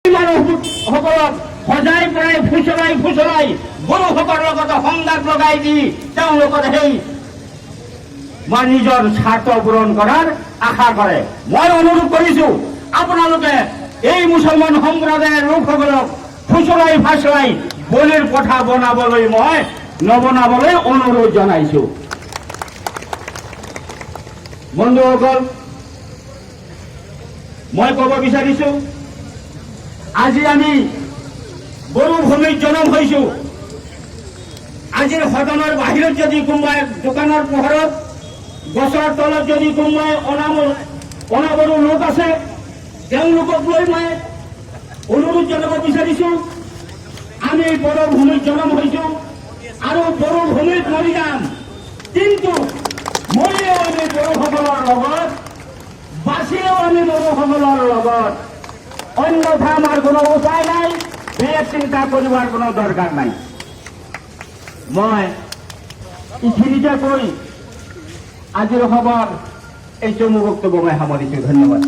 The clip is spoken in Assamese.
মানুহসকলক সজাই পৰাই ফুচলাই বড়োসকলৰ লগত সংঘাত লগাই দি তেওঁলোকৰ সেই নিজৰ স্বাৰ্থ পূৰণ কৰাৰ আশা কৰে। মই অনুৰোধ কৰিছো আপোনালোকে এই মুছলমান সম্প্ৰদায়ৰ লোকসকলক ফুচলাই বলিৰ পঠা বনাবলৈ মই নবনাবলৈ অনুৰোধ জনাইছো। বন্ধুসকল, মই ক'ব বিচাৰিছো আজি আমি বড়ো ভূমিত জনম হৈছো। আজিৰ সদনৰ বাহিৰত যদি কোনোবাই দোকানৰ পোহৰত গছৰ তলত যদি কোনোবাই অনাবড়ো লোক আছে তেওঁলোকক লৈ মই অনুৰোধ জনাব বিচাৰিছো আমি বড়ো ভূমিত জনম হৈছো আৰু বড়ো ভূমিত মৰি যাম, কিন্তু মৰিলেও আমি বড়োসকলৰ লগত, বাচিলেও আমি বড়োসকলৰ লগত। অন্যথা আমাৰ কোনো উপায় নাই, বেলেগ চিন্তা কৰিবাৰ কোনো দৰকাৰ নাই। মই এইখিনিতে কৈ আজিৰ খবৰ এই চমু বক্তব্য মই সামৰিছো। ধন্যবাদ।